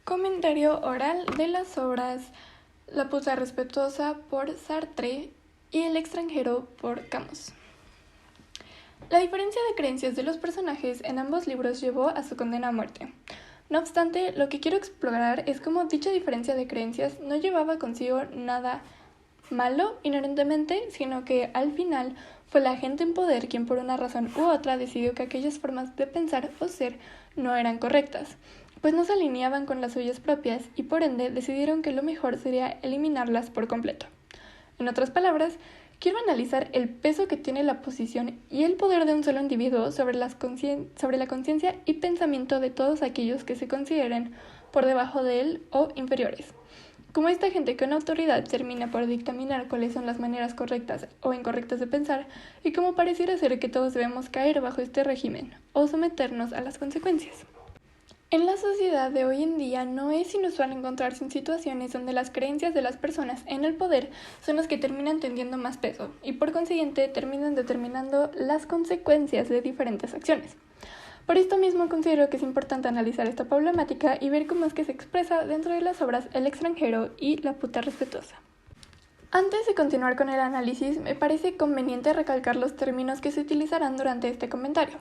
Comentario oral de las obras La puta respetuosa por Sartre y El extranjero por Camus. La diferencia de creencias de los personajes en ambos libros llevó a su condena a muerte. No obstante, lo que quiero explorar es cómo dicha diferencia de creencias no llevaba consigo nada malo inherentemente, sino que al final fue la gente en poder quien por una razón u otra decidió que aquellas formas de pensar o ser no eran correctas, pues no se alineaban con las suyas propias y por ende decidieron que lo mejor sería eliminarlas por completo. En otras palabras, quiero analizar el peso que tiene la posición y el poder de un solo individuo sobre la conciencia y pensamiento de todos aquellos que se consideren por debajo de él o inferiores. Como esta gente con autoridad termina por dictaminar cuáles son las maneras correctas o incorrectas de pensar y cómo pareciera ser que todos debemos caer bajo este régimen o someternos a las consecuencias. En la sociedad de hoy en día no es inusual encontrarse en situaciones donde las creencias de las personas en el poder son las que terminan teniendo más peso y por consiguiente terminan determinando las consecuencias de diferentes acciones. Por esto mismo considero que es importante analizar esta problemática y ver cómo es que se expresa dentro de las obras El extranjero y La puta respetuosa. Antes de continuar con el análisis, me parece conveniente recalcar los términos que se utilizarán durante este comentario.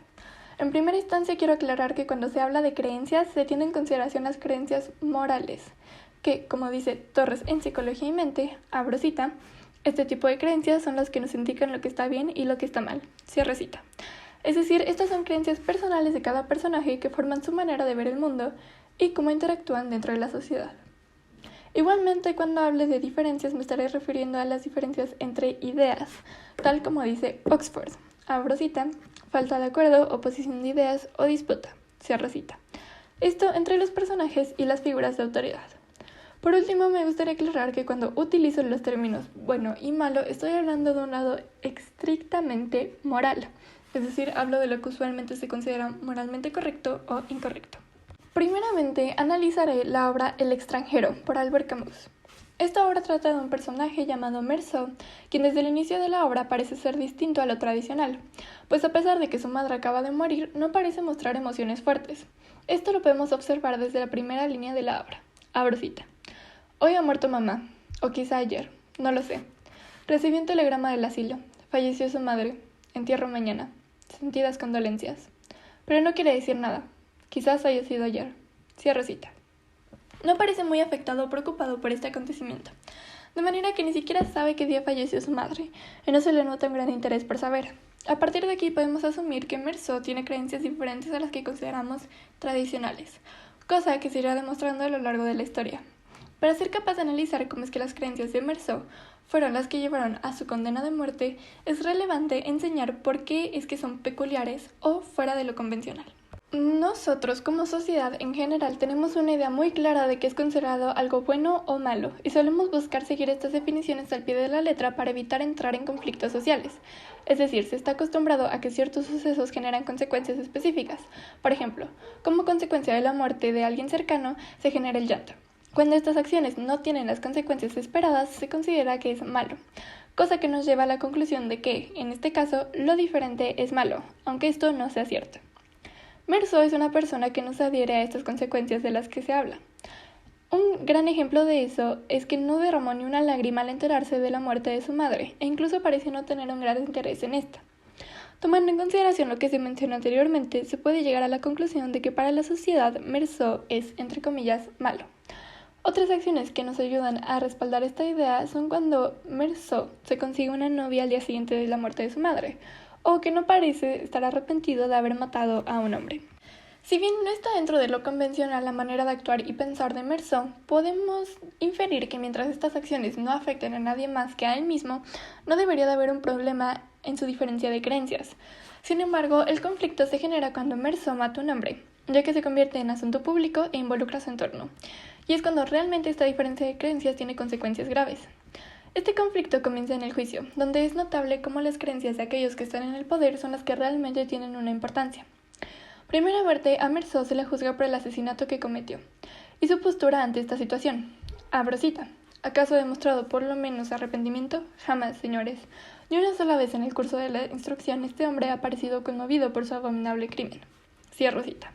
En primera instancia quiero aclarar que cuando se habla de creencias se tiene en consideración las creencias morales, que, como dice Torres en Psicología y Mente, abro cita, este tipo de creencias son las que nos indican lo que está bien y lo que está mal, cierre cita. Es decir, estas son creencias personales de cada personaje que forman su manera de ver el mundo y cómo interactúan dentro de la sociedad. Igualmente, cuando hable de diferencias me estaré refiriendo a las diferencias entre ideas, tal como dice Oxford, abro cita, falta de acuerdo, oposición de ideas o disputa, cierro cita. Esto entre los personajes y las figuras de autoridad. Por último, me gustaría aclarar que cuando utilizo los términos bueno y malo, estoy hablando de un lado estrictamente moral, es decir, hablo de lo que usualmente se considera moralmente correcto o incorrecto. Primeramente, analizaré la obra El extranjero, por Albert Camus. Esta obra trata de un personaje llamado Meursault, quien desde el inicio de la obra parece ser distinto a lo tradicional, pues a pesar de que su madre acaba de morir, no parece mostrar emociones fuertes. Esto lo podemos observar desde la primera línea de la obra. Abro cita. Hoy ha muerto mamá, o quizá ayer, no lo sé. Recibí un telegrama del asilo. Falleció su madre. Entierro mañana. Sentidas condolencias. Pero no quiere decir nada. Quizás haya sido ayer. Cierro cita. No parece muy afectado o preocupado por este acontecimiento, de manera que ni siquiera sabe qué día falleció su madre, y no se le nota un gran interés por saber. A partir de aquí podemos asumir que Meursault tiene creencias diferentes a las que consideramos tradicionales, cosa que se irá demostrando a lo largo de la historia. Para ser capaz de analizar cómo es que las creencias de Meursault fueron las que llevaron a su condena de muerte, es relevante enseñar por qué es que son peculiares o fuera de lo convencional. Nosotros como sociedad en general tenemos una idea muy clara de qué es considerado algo bueno o malo y solemos buscar seguir estas definiciones al pie de la letra para evitar entrar en conflictos sociales. Es decir, se está acostumbrado a que ciertos sucesos generan consecuencias específicas. Por ejemplo, como consecuencia de la muerte de alguien cercano se genera el llanto. Cuando estas acciones no tienen las consecuencias esperadas, se considera que es malo, cosa que nos lleva a la conclusión de que, en este caso, lo diferente es malo, aunque esto no sea cierto. Meursault es una persona que no se adhiere a estas consecuencias de las que se habla. Un gran ejemplo de eso es que no derramó ni una lágrima al enterarse de la muerte de su madre, e incluso pareció no tener un gran interés en esta. Tomando en consideración lo que se mencionó anteriormente, se puede llegar a la conclusión de que para la sociedad Meursault es, entre comillas, malo. Otras acciones que nos ayudan a respaldar esta idea son cuando Meursault se consigue una novia al día siguiente de la muerte de su madre, o que no parece estar arrepentido de haber matado a un hombre. Si bien no está dentro de lo convencional la manera de actuar y pensar de Meursault, podemos inferir que mientras estas acciones no afecten a nadie más que a él mismo, no debería de haber un problema en su diferencia de creencias. Sin embargo, el conflicto se genera cuando Meursault mata a un hombre, ya que se convierte en asunto público e involucra a su entorno. Y es cuando realmente esta diferencia de creencias tiene consecuencias graves. Este conflicto comienza en el juicio, donde es notable cómo las creencias de aquellos que están en el poder son las que realmente tienen una importancia. Primeramente, a Meursault se le juzga por el asesinato que cometió, y su postura ante esta situación. Abro cita. ¿Acaso ha demostrado por lo menos arrepentimiento? Jamás, señores. Ni una sola vez en el curso de la instrucción este hombre ha parecido conmovido por su abominable crimen. Cierro cita.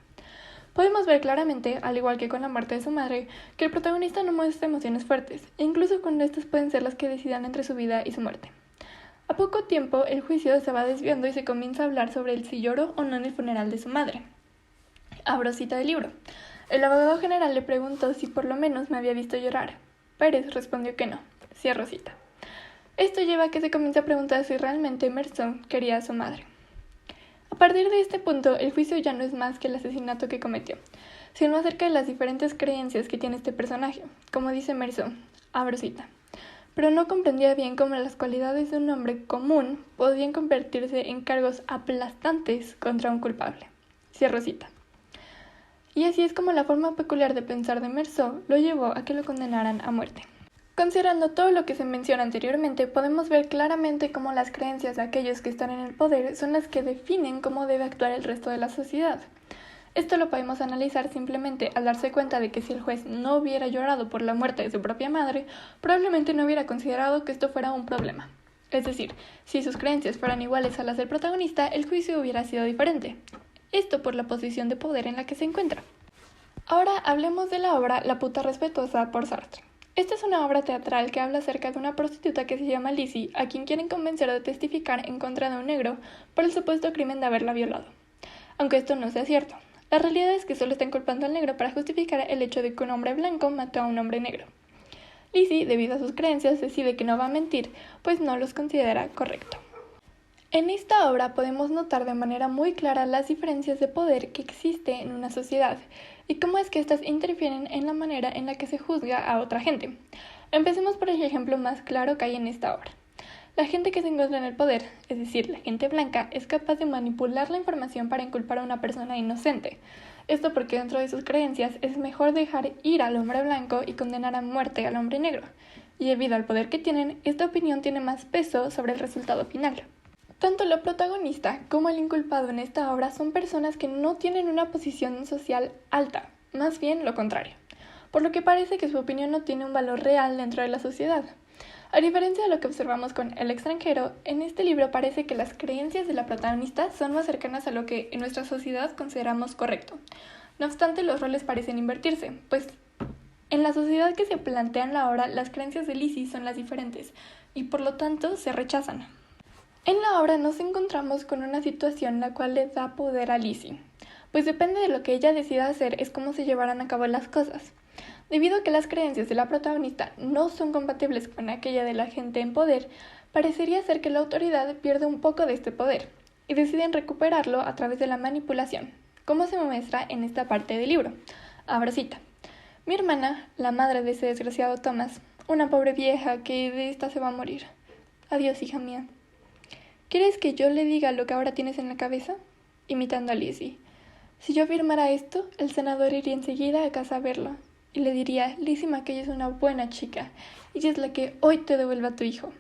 Podemos ver claramente, al igual que con la muerte de su madre, que el protagonista no muestra emociones fuertes, e incluso cuando estas pueden ser las que decidan entre su vida y su muerte. A poco tiempo, el juicio se va desviando y se comienza a hablar sobre el si lloró o no en el funeral de su madre. Abro cita del libro. El abogado general le preguntó si por lo menos me había visto llorar. Pérez respondió que no. Cierro cita. Esto lleva a que se comience a preguntar si realmente Merson quería a su madre. A partir de este punto, el juicio ya no es más que el asesinato que cometió, sino acerca de las diferentes creencias que tiene este personaje. Como dice Merson, abro cita, pero no comprendía bien cómo las cualidades de un hombre común podían convertirse en cargos aplastantes contra un culpable. Cierro cita. Y así es como la forma peculiar de pensar de Meursault lo llevó a que lo condenaran a muerte. Considerando todo lo que se menciona anteriormente, podemos ver claramente cómo las creencias de aquellos que están en el poder son las que definen cómo debe actuar el resto de la sociedad. Esto lo podemos analizar simplemente al darse cuenta de que si el juez no hubiera llorado por la muerte de su propia madre, probablemente no hubiera considerado que esto fuera un problema. Es decir, si sus creencias fueran iguales a las del protagonista, el juicio hubiera sido diferente. Esto por la posición de poder en la que se encuentra. Ahora hablemos de la obra La puta respetuosa por Sartre. Esta es una obra teatral que habla acerca de una prostituta que se llama Lizzie, a quien quieren convencer de testificar en contra de un negro por el supuesto crimen de haberla violado. Aunque esto no sea cierto, la realidad es que solo están culpando al negro para justificar el hecho de que un hombre blanco mató a un hombre negro. Lizzie, debido a sus creencias, decide que no va a mentir, pues no los considera correcto. En esta obra podemos notar de manera muy clara las diferencias de poder que existe en una sociedad y cómo es que éstas interfieren en la manera en la que se juzga a otra gente. Empecemos por el ejemplo más claro que hay en esta obra. La gente que se encuentra en el poder, es decir, la gente blanca, es capaz de manipular la información para inculpar a una persona inocente. Esto porque dentro de sus creencias es mejor dejar ir al hombre blanco y condenar a muerte al hombre negro. Y debido al poder que tienen, esta opinión tiene más peso sobre el resultado final. Tanto la protagonista como el inculpado en esta obra son personas que no tienen una posición social alta, más bien lo contrario, por lo que parece que su opinión no tiene un valor real dentro de la sociedad. A diferencia de lo que observamos con El extranjero, en este libro parece que las creencias de la protagonista son más cercanas a lo que en nuestra sociedad consideramos correcto. No obstante, los roles parecen invertirse, pues en la sociedad que se plantea en la obra, las creencias de Lizzie son las diferentes y por lo tanto se rechazan. En la obra nos encontramos con una situación en la cual le da poder a Lizzie, pues depende de lo que ella decida hacer es cómo se llevarán a cabo las cosas. Debido a que las creencias de la protagonista no son compatibles con aquella de la gente en poder, parecería ser que la autoridad pierde un poco de este poder y deciden recuperarlo a través de la manipulación, como se muestra en esta parte del libro. Abro cita. Mi hermana, la madre de ese desgraciado Thomas, una pobre vieja que de esta se va a morir. Adiós, hija mía. ¿Quieres que yo le diga lo que ahora tienes en la cabeza? Imitando a Lizzie. Si yo afirmara esto, el senador iría enseguida a casa a verlo y le diría, Lizzie McKay es una buena chica, ella es la que hoy te devuelve a tu hijo.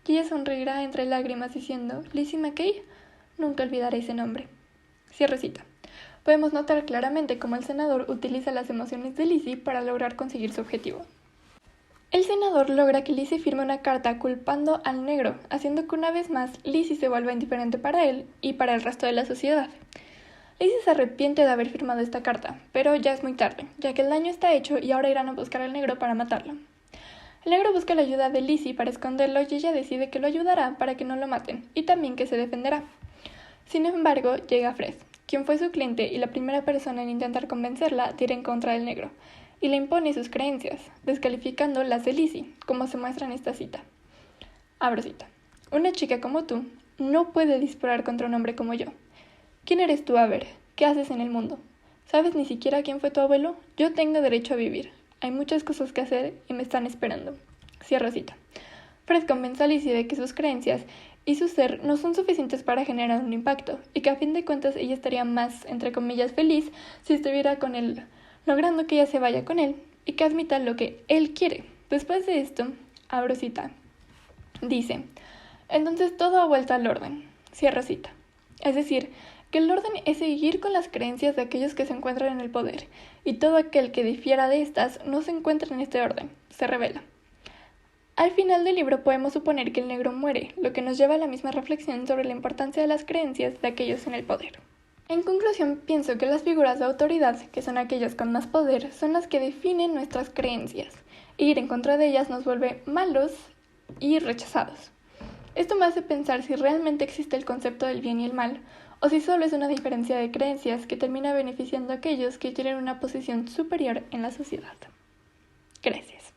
Y ella sonreirá entre lágrimas diciendo, Lizzie McKay, nunca olvidaré ese nombre. Cierro cita. Podemos notar claramente cómo el senador utiliza las emociones de Lizzie para lograr conseguir su objetivo. El senador logra que Lizzie firme una carta culpando al negro, haciendo que una vez más Lizzie se vuelva indiferente para él y para el resto de la sociedad. Lizzie se arrepiente de haber firmado esta carta, pero ya es muy tarde, ya que el daño está hecho y ahora irán a buscar al negro para matarlo. El negro busca la ayuda de Lizzie para esconderlo y ella decide que lo ayudará para que no lo maten, y también que se defenderá. Sin embargo, llega Fred, quien fue su cliente y la primera persona en intentar convencerla de ir en contra del negro, y le impone sus creencias, descalificando las de Lizzie, como se muestra en esta cita. Abro cita. Una chica como tú no puede disparar contra un hombre como yo. ¿Quién eres tú? A ver, ¿qué haces en el mundo? ¿Sabes ni siquiera quién fue tu abuelo? Yo tengo derecho a vivir. Hay muchas cosas que hacer y me están esperando. Cierro cita. Fred convence a Lizzie de que sus creencias y su ser no son suficientes para generar un impacto, y que a fin de cuentas ella estaría más, entre comillas, feliz si estuviera con él, logrando que ella se vaya con él y que admita lo que él quiere. Después de esto, abro cita. Dice, entonces todo ha vuelto al orden. Cierro cita. Es decir, que el orden es seguir con las creencias de aquellos que se encuentran en el poder, y todo aquel que difiera de estas no se encuentra en este orden, se revela. Al final del libro podemos suponer que el negro muere, lo que nos lleva a la misma reflexión sobre la importancia de las creencias de aquellos en el poder. En conclusión, pienso que las figuras de autoridad, que son aquellas con más poder, son las que definen nuestras creencias, e ir en contra de ellas nos vuelve malos y rechazados. Esto me hace pensar si realmente existe el concepto del bien y el mal, o si solo es una diferencia de creencias que termina beneficiando a aquellos que tienen una posición superior en la sociedad. Gracias.